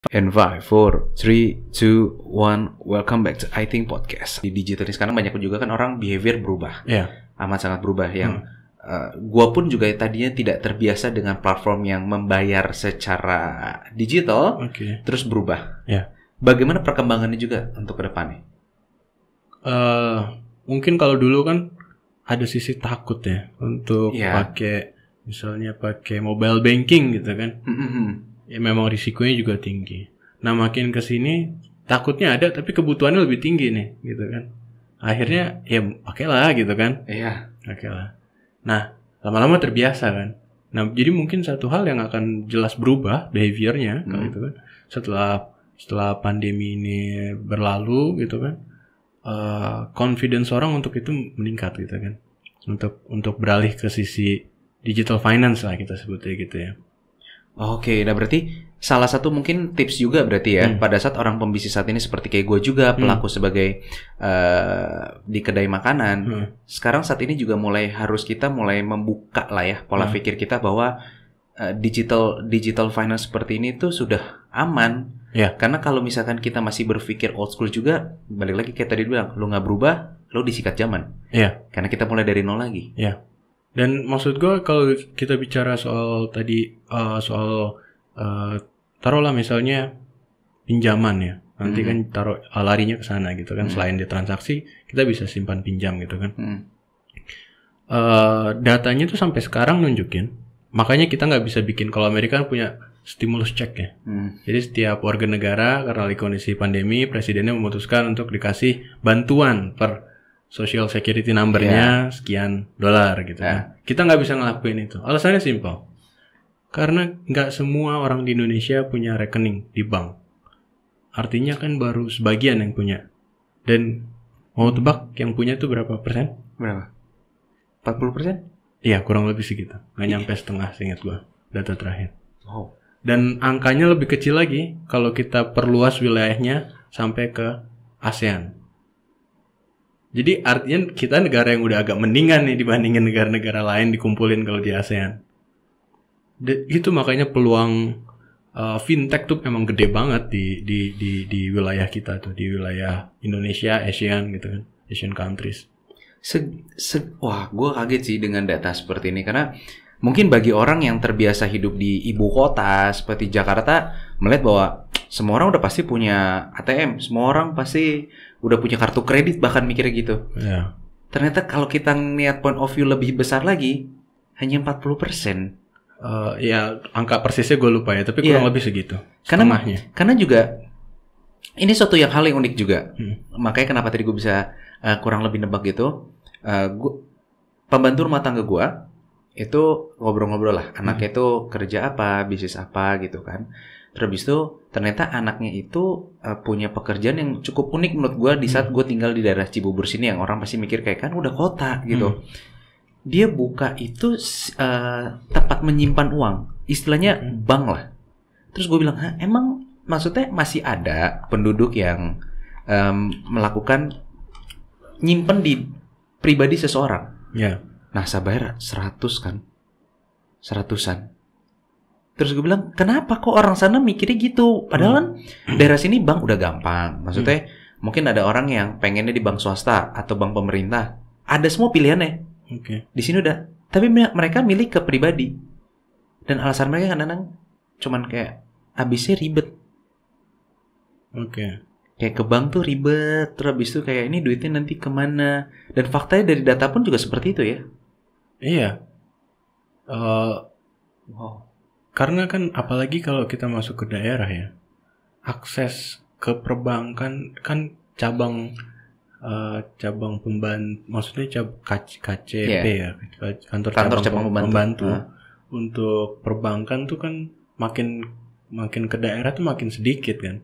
And 5, 4, 3, 2, 1. Welcome back to I Think Podcast. Di digital ini sekarang banyak juga kan orang behavior berubah. Amat sangat berubah. Yang gua pun juga tadinya tidak terbiasa dengan platform yang membayar secara digital, terus berubah. Bagaimana perkembangannya juga untuk ke depannya? Mungkin kalau dulu kan ada sisi takut ya untuk pakai, misalnya pakai mobile banking gitu kan. Ya memang risikonya juga tinggi. Nah makin kesini takutnya ada tapi kebutuhannya lebih tinggi nih gitu kan. Akhirnya ya pakailah gitu kan. Pakailah. Nah lama-lama terbiasa kan. Nah jadi mungkin satu hal yang akan jelas berubah behaviornya kalau itu kan setelah pandemi ini berlalu gitu kan. Confidence orang untuk itu meningkat gitu kan. Untuk beralih ke sisi digital finance lah kita sebutnya gitu ya. Oke, nah berarti salah satu mungkin tips juga berarti ya pada saat orang pembisnis saat ini seperti kayak gue juga pelaku sebagai di kedai makanan. Sekarang saat ini juga kita mulai membuka lah ya pola pikir kita bahwa digital finance seperti ini tuh sudah aman. Karena kalau misalkan kita masih berpikir old school juga, balik lagi kayak tadi bilang, lu nggak berubah, lu disikat zaman. Karena kita mulai dari nol lagi. Dan maksud gue kalau kita bicara soal tadi taruhlah misalnya pinjaman ya, nanti kan taruh larinya ke sana gitu kan. Selain di transaksi kita bisa simpan pinjam gitu kan. Datanya tuh sampai sekarang nunjukin, makanya kita nggak bisa bikin, kalau Amerika kan punya stimulus check ya. Jadi setiap warga negara karena lagi kondisi pandemi, presidennya memutuskan untuk dikasih bantuan per social security number-nya sekian dolar gitu kan. Kita nggak bisa ngelakuin itu. Alasannya simpel. Karena nggak semua orang di Indonesia punya rekening di bank. Artinya kan baru sebagian yang punya. Dan mau tebak yang punya tuh berapa persen? Berapa? 40%? Iya, kurang lebih segitu. Nggak nyampe setengah seingat gua data terakhir. Dan angkanya lebih kecil lagi kalau kita perluas wilayahnya sampai ke ASEAN. Jadi artinya kita negara yang udah agak mendingan nih dibandingin negara-negara lain dikumpulin kalau di ASEAN. Itu makanya peluang fintech tuh emang gede banget di wilayah kita tuh, di wilayah Indonesia, ASEAN gitu kan, Asian countries. Wah, gue kaget sih dengan data seperti ini karena mungkin bagi orang yang terbiasa hidup di ibu kota seperti Jakarta melihat bahwa semua orang udah pasti punya ATM, semua orang pasti udah punya kartu kredit bahkan mikirnya gitu. Ternyata kalau kita ngeliat point of view lebih besar lagi, hanya 40%. Ya angka persisnya gue lupa ya, tapi kurang lebih segitu. Karena juga ini suatu hal yang unik juga. Makanya kenapa tadi gue bisa kurang lebih nebak gitu. Pembantu rumah tangga gue itu ngobrol-ngobrol lah. Anaknya itu kerja apa, bisnis apa gitu kan. Terus itu ternyata anaknya itu punya pekerjaan yang cukup unik menurut gue di saat gue tinggal di daerah Cibubur sini yang orang pasti mikir kayak kan udah kota gitu. Dia buka itu tempat menyimpan uang, istilahnya bank lah. Terus gue bilang, emang maksudnya masih ada penduduk yang melakukan nyimpen di pribadi seseorang? Nah sabar 100 kan, 100-an. Terus gue bilang, kenapa kok orang sana mikirnya gitu? Padahal kan daerah sini bank udah gampang. Maksudnya mungkin ada orang yang pengennya di bank swasta atau bank pemerintah. Ada semua pilihannya. Di sini udah. Tapi mereka milih ke pribadi. Dan alasan mereka kadang-kadang cuman kayak habisnya ribet. Kayak ke bank tuh ribet. Terus habis itu kayak ini duitnya nanti kemana. Dan faktanya dari data pun juga seperti itu ya. Iya. Karena kan apalagi kalau kita masuk ke daerah ya, akses ke perbankan kan cabang pembantu, maksudnya KCP ya, kantor cabang pembantu. Untuk perbankan tuh kan makin ke daerah tuh makin sedikit kan.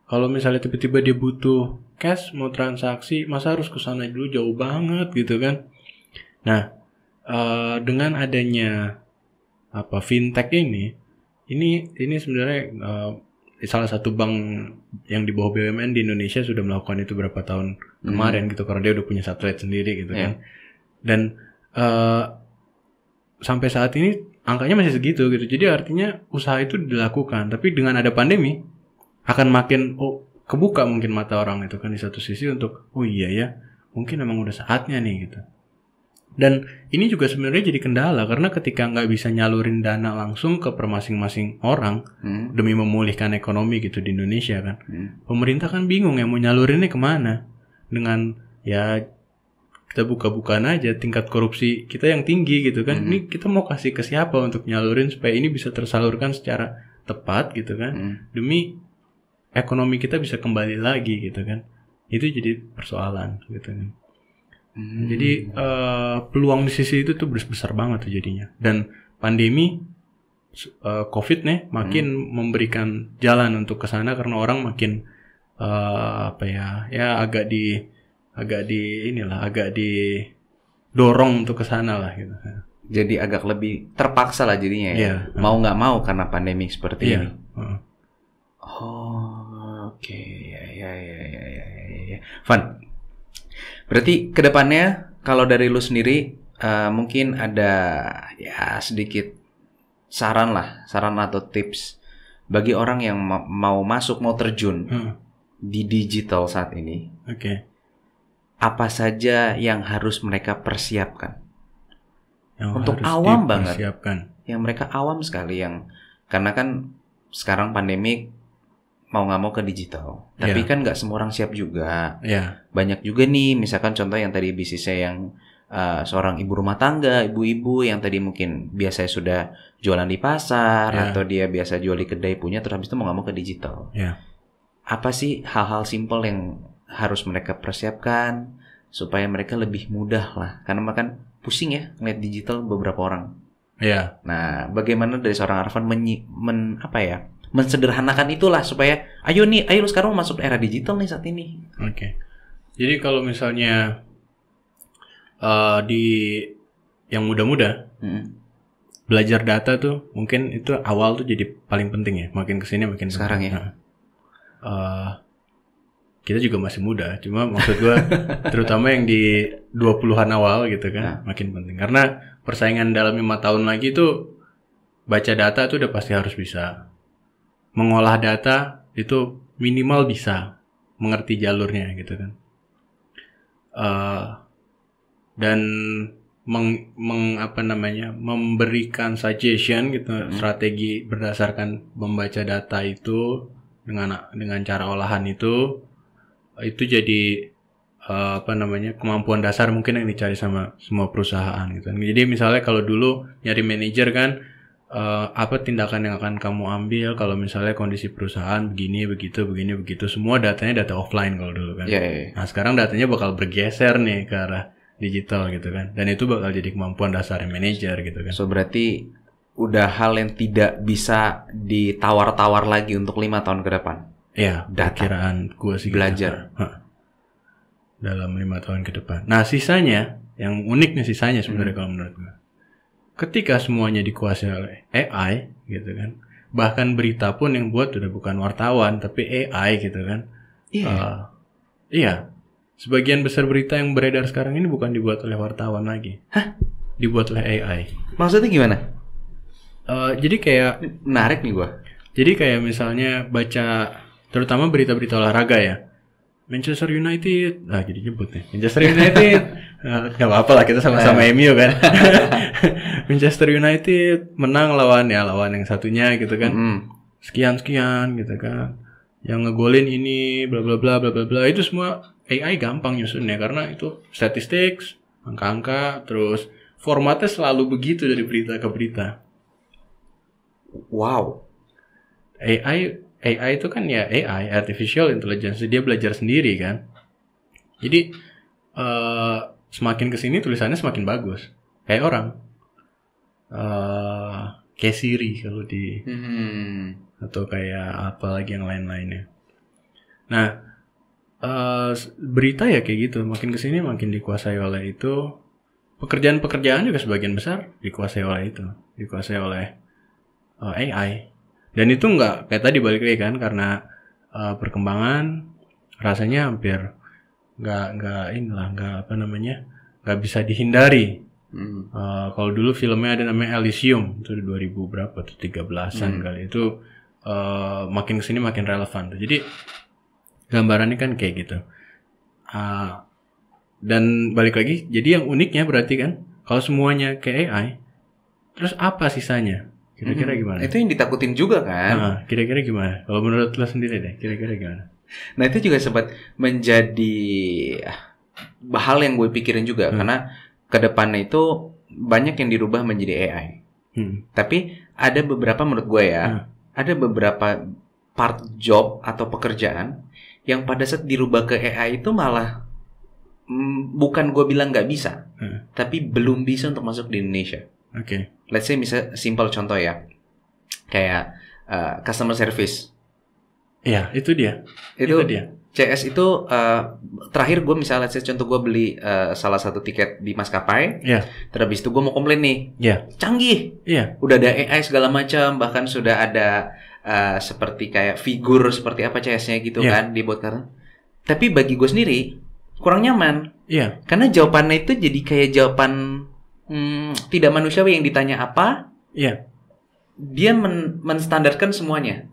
Kalau misalnya tiba-tiba dia butuh cash mau transaksi, masa harus ke sana dulu, jauh banget gitu kan. Nah, dengan adanya fintech ini sebenarnya salah satu bank yang di bawah BUMN di Indonesia sudah melakukan itu berapa tahun kemarin gitu, karena dia udah punya satelit sendiri gitu kan. Dan sampai saat ini angkanya masih segitu gitu. Jadi artinya usaha itu dilakukan, tapi dengan ada pandemi akan makin kebuka mungkin mata orang itu kan di satu sisi untuk oh iya ya, mungkin emang udah saatnya nih gitu. Dan ini juga sebenarnya jadi kendala karena ketika nggak bisa nyalurin dana langsung ke masing-masing orang demi memulihkan ekonomi gitu di Indonesia kan, pemerintah kan bingung ya mau nyalurinnya kemana. Dengan ya kita buka-bukaan aja tingkat korupsi kita yang tinggi gitu kan, ini kita mau kasih ke siapa untuk nyalurin supaya ini bisa tersalurkan secara tepat gitu kan, demi ekonomi kita bisa kembali lagi gitu kan. Itu jadi persoalan gitu kan. Jadi peluang di sisi itu tuh besar banget tuh jadinya. Dan pandemi COVID nih makin memberikan jalan untuk ke sana karena orang makin agak didorong untuk ke sana lah gitu. Jadi agak lebih terpaksa lah jadinya ya. Mau nggak mau karena pandemi seperti ini. Oke. Ya. Van. Berarti kedepannya kalau dari lu sendiri mungkin ada ya sedikit saran atau tips bagi orang yang mau terjun di digital saat ini. Apa saja yang harus mereka persiapkan? Yang untuk awam banget. Yang mereka awam sekali karena kan sekarang pandemik mau nggak mau ke digital. Tapi kan nggak semua orang siap juga. Banyak juga nih, misalkan contoh yang tadi bisnisnya yang seorang ibu rumah tangga, ibu-ibu yang tadi mungkin biasanya sudah jualan di pasar atau dia biasa jual di kedai punya, terus habis itu mau nggak mau ke digital. Apa sih hal-hal simpel yang harus mereka persiapkan supaya mereka lebih mudah lah? Karena makan pusing ya ngeliat digital beberapa orang. Nah, bagaimana dari seorang Arfan mensederhanakan itulah supaya ayo lu sekarang masuk era digital nih saat ini. Jadi kalau misalnya di yang muda-muda belajar data tuh mungkin itu awal tuh jadi paling penting ya. Makin kesini makin sekarang penting. Kita juga masih muda, cuma maksud gue terutama yang di 20-an awal gitu kan makin penting karena persaingan dalam 5 tahun lagi tuh baca data tuh udah pasti harus bisa. Mengolah data itu minimal bisa mengerti jalurnya gitu kan, dan memberikan suggestion gitu, strategi berdasarkan membaca data itu dengan cara olahan itu jadi kemampuan dasar mungkin yang dicari sama semua perusahaan gitu. Jadi misalnya kalau dulu nyari manajer kan, apa tindakan yang akan kamu ambil kalau misalnya kondisi perusahaan begini begitu semua datanya data offline kalau dulu kan. Nah sekarang datanya bakal bergeser nih ke arah digital gitu kan, dan itu bakal jadi kemampuan dasar manajer gitu kan. So berarti udah hal yang tidak bisa ditawar-tawar lagi untuk 5 tahun ke depan. Perkiraan gue sih belajar dalam 5 tahun ke depan. Nah sisanya yang unik nih sebenarnya kalau menurut gue, ketika semuanya dikuasai oleh AI gitu kan, bahkan berita pun yang buat udah bukan wartawan tapi AI gitu kan. Sebagian besar berita yang beredar sekarang ini bukan dibuat oleh wartawan lagi. Dibuat oleh AI. Maksudnya gimana? Jadi kayak menarik nih gua. Jadi kayak misalnya baca terutama berita-berita olahraga ya. Manchester United, jadi nyebut nih. Manchester United, nggak apa-apa lah kita sama-sama MU kan. Manchester United menang lawan yang satunya gitu kan. Sekian gitu kan. Yang ngegolin ini bla bla bla bla bla bla, itu semua AI gampang nyusunnya karena itu statistik, angka-angka, terus formatnya selalu begitu dari berita ke berita. Wow. AI itu kan ya AI, artificial intelligence, dia belajar sendiri kan. Jadi semakin kesini tulisannya semakin bagus, kayak orang, kayak Siri kalau di atau kayak apa lagi yang lain-lainnya. Nah berita ya kayak gitu, makin kesini makin dikuasai oleh itu. Pekerjaan-pekerjaan juga sebagian besar dikuasai oleh AI. Dan itu nggak kayak tadi balik lagi kan, karena perkembangan rasanya hampir nggak bisa dihindari Kalau dulu filmnya ada namanya Elysium, itu 2000 berapa tuh, 13-an kali. Itu makin kesini makin relevan tuh. Jadi gambarannya kan kayak gitu. Dan balik lagi, jadi yang uniknya berarti kan kalau semuanya kayak AI, terus apa sisanya? Kira-kira gimana? Itu yang ditakutin juga kan? Kira-kira gimana? Kalau menurut lo sendiri deh, kira-kira gimana? Nah itu juga sempat menjadi hal yang gue pikirin juga, karena kedepannya itu banyak yang dirubah menjadi AI. Tapi ada beberapa menurut gue ya, ada beberapa part job atau pekerjaan yang pada saat dirubah ke AI itu malah bukan gue bilang nggak bisa, tapi belum bisa untuk masuk di Indonesia. Oke. Let's say misal simple contoh ya, kayak customer service. Iya, itu dia. Itu dia. CS itu terakhir gue misalnya let's say contoh gue beli salah satu tiket di maskapai. Terus itu gue mau komplain nih. Canggih. Udah ada AI segala macam, bahkan sudah ada seperti kayak figur seperti apa CS-nya gitu kan dibuat karena. Tapi bagi gue sendiri kurang nyaman. Karena jawabannya itu jadi kayak jawaban tidak manusiawi, yang ditanya apa, dia menstandarkan semuanya.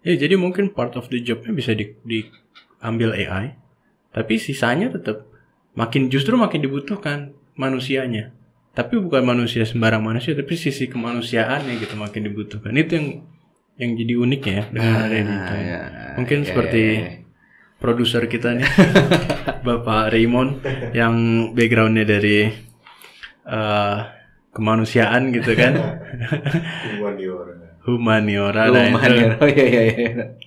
Jadi mungkin part of the job-nya bisa diambil AI, tapi sisanya tetap justru makin dibutuhkan manusianya. Tapi bukan manusia sembarang manusia, tapi sisi kemanusiaannya gitu makin dibutuhkan. Itu yang jadi unik ya dengan adanya itu. Mungkin seperti produser kita nih, Bapak Raymond, yang background-nya dari kemanusiaan gitu kan. Humaniora.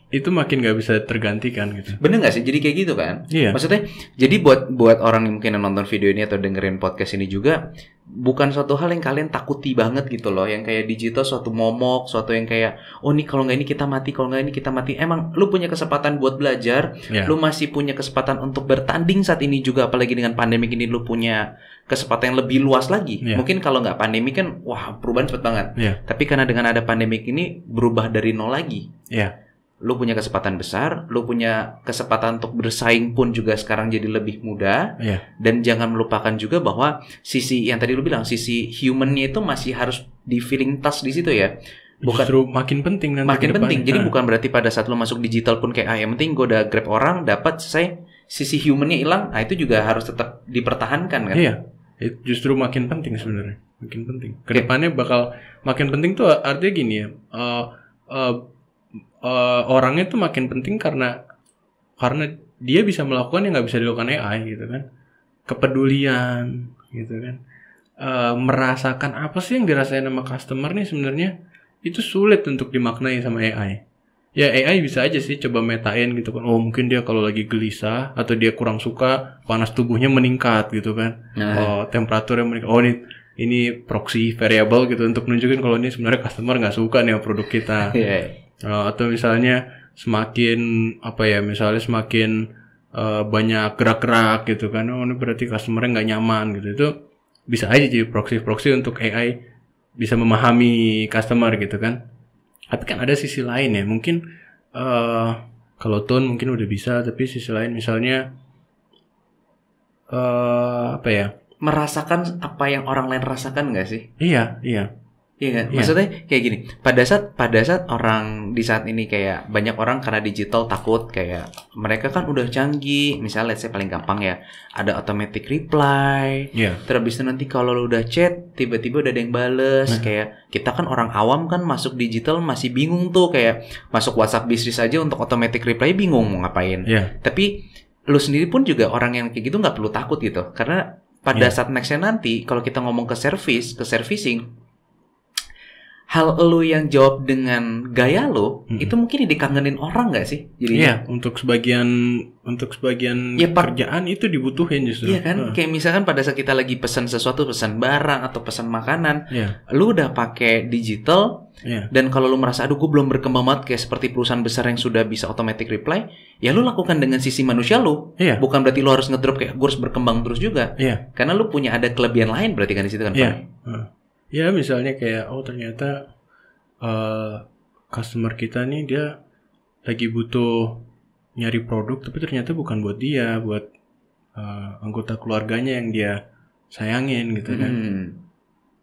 Itu makin gak bisa tergantikan gitu. Bener gak sih? Jadi kayak gitu kan? Maksudnya, jadi buat orang yang mungkin nonton video ini atau dengerin podcast ini juga, bukan suatu hal yang kalian takuti banget gitu loh. Yang kayak digital suatu momok, suatu yang kayak, oh nih kalau gak ini kita mati, kalau gak ini kita mati. Emang lu punya kesempatan buat belajar, lu masih punya kesempatan untuk bertanding saat ini juga. Apalagi dengan pandemi ini lu punya kesempatan yang lebih luas lagi. Mungkin kalau nggak pandemi kan, wah perubahan cepet banget. Tapi karena dengan ada pandemi ini berubah dari nol lagi. Lu punya kesempatan besar, lu punya kesempatan untuk bersaing pun juga sekarang jadi lebih mudah. Dan jangan melupakan juga bahwa sisi yang tadi lu bilang, sisi human-nya itu masih harus di feeling touch di situ ya. Justru makin penting nanti. Makin penting. Jadi bukan berarti pada saat lu masuk digital pun kayak yang penting gue udah grab orang dapat selesai, sisi human-nya hilang. Nah itu juga harus tetap dipertahankan kan. Justru makin penting sebenarnya, makin penting. Kedepannya bakal makin penting tuh artinya gini ya, orangnya tuh makin penting karena dia bisa melakukan yang nggak bisa dilakukan AI gitu kan, kepedulian gitu kan, merasakan apa sih yang dirasain sama customer nih sebenarnya itu sulit untuk dimaknai sama AI. Ya AI bisa aja sih coba metain gitu kan. Oh mungkin dia kalau lagi gelisah atau dia kurang suka, panas tubuhnya meningkat gitu kan. Oh temperaturnya meningkat. Oh ini proxy variable gitu untuk nunjukin kalau ini sebenarnya customer nggak suka nih produk kita. Atau misalnya semakin banyak gerak-gerak gitu kan. Oh ini berarti customernya nggak nyaman gitu. Itu bisa aja jadi proxy untuk AI bisa memahami customer gitu kan. Tapi kan ada sisi lain ya, mungkin kalau tone mungkin udah bisa, tapi sisi lain misalnya merasakan apa yang orang lain rasakan nggak sih? Iya kan? Maksudnya kayak gini, pada saat orang di saat ini kayak banyak orang karena digital takut, kayak mereka kan udah canggih, misalnya let's say paling gampang ya, ada automatic reply. Terus nanti kalau lu udah chat tiba-tiba udah ada yang bales. Kayak kita kan orang awam kan masuk digital masih bingung tuh, kayak masuk WhatsApp bisnis aja untuk automatic reply bingung mau ngapain. Tapi lu sendiri pun juga orang yang kayak gitu nggak perlu takut gitu, karena pada saat nextnya nanti kalau kita ngomong ke servicing, hal lu yang jawab dengan gaya lu itu mungkin dikangenin orang nggak sih? Jadi untuk sebagian pekerjaan itu dibutuhin justru. Iya kan, kayak misalkan pada saat kita lagi pesan sesuatu, pesan barang atau pesan makanan, lu udah pakai digital, dan kalau lu merasa aduh gue belum berkembang banget kayak seperti perusahaan besar yang sudah bisa automatic reply, ya lu lakukan dengan sisi manusia lu. Bukan berarti lu harus ngedrop kayak gue harus berkembang terus juga. Karena lu punya ada kelebihan lain berarti kan di situ kan. Ya misalnya kayak ternyata customer kita nih dia lagi butuh nyari produk tapi ternyata bukan buat dia, buat anggota keluarganya yang dia sayangin gitu kan.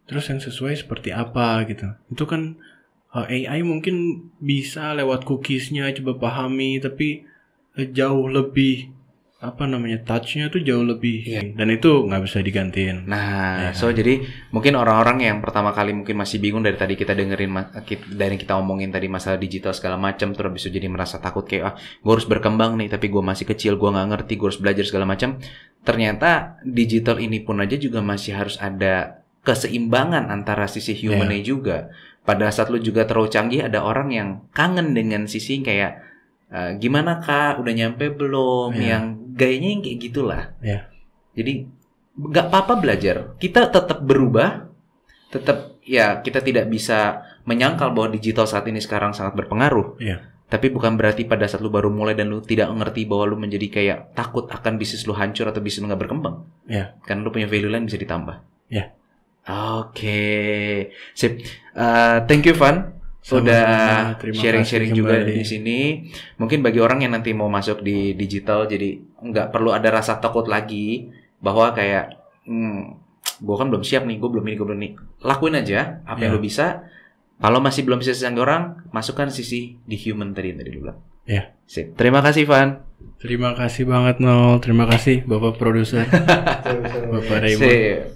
Terus yang sesuai seperti apa gitu. Itu kan AI mungkin bisa lewat cookiesnya coba pahami, tapi jauh lebih touchnya tuh jauh lebih, dan itu nggak bisa digantiin. Nah, jadi mungkin orang-orang yang pertama kali mungkin masih bingung dari tadi kita dengerin dari kita omongin tadi masalah digital segala macam, terus bisa jadi merasa takut kayak gue harus berkembang nih, tapi gue masih kecil, gue nggak ngerti, gue harus belajar segala macam. Ternyata digital ini pun aja juga masih harus ada keseimbangan antara sisi human-nya juga. Pada saat lu juga terlalu canggih, ada orang yang kangen dengan sisi kayak gimana kak, udah nyampe belum, yang gayanya yang kayak gitulah. Jadi nggak apa-apa belajar, kita tetap berubah, tetap kita tidak bisa menyangkal bahwa digital saat ini sekarang sangat berpengaruh. Tapi bukan berarti pada saat lu baru mulai dan lu tidak ngerti bahwa lu menjadi kayak takut akan bisnis lu hancur atau bisnis lu nggak berkembang. Karena lu punya value lain bisa ditambah. Oke, sip. Thank you Van, sudah sharing-sharing juga di sini. Mungkin bagi orang yang nanti mau masuk di digital, jadi nggak perlu ada rasa takut lagi bahwa kayak, gue kan belum siap nih, gue belum ini. Lakuin aja apa yang lo bisa. Kalau masih belum bisa sesama orang, masukkan sisi di human tadi lu bilang. Sip. Terima kasih Van. Terima kasih banget Nol. Terima kasih Bapak produser. Bapak Raymond.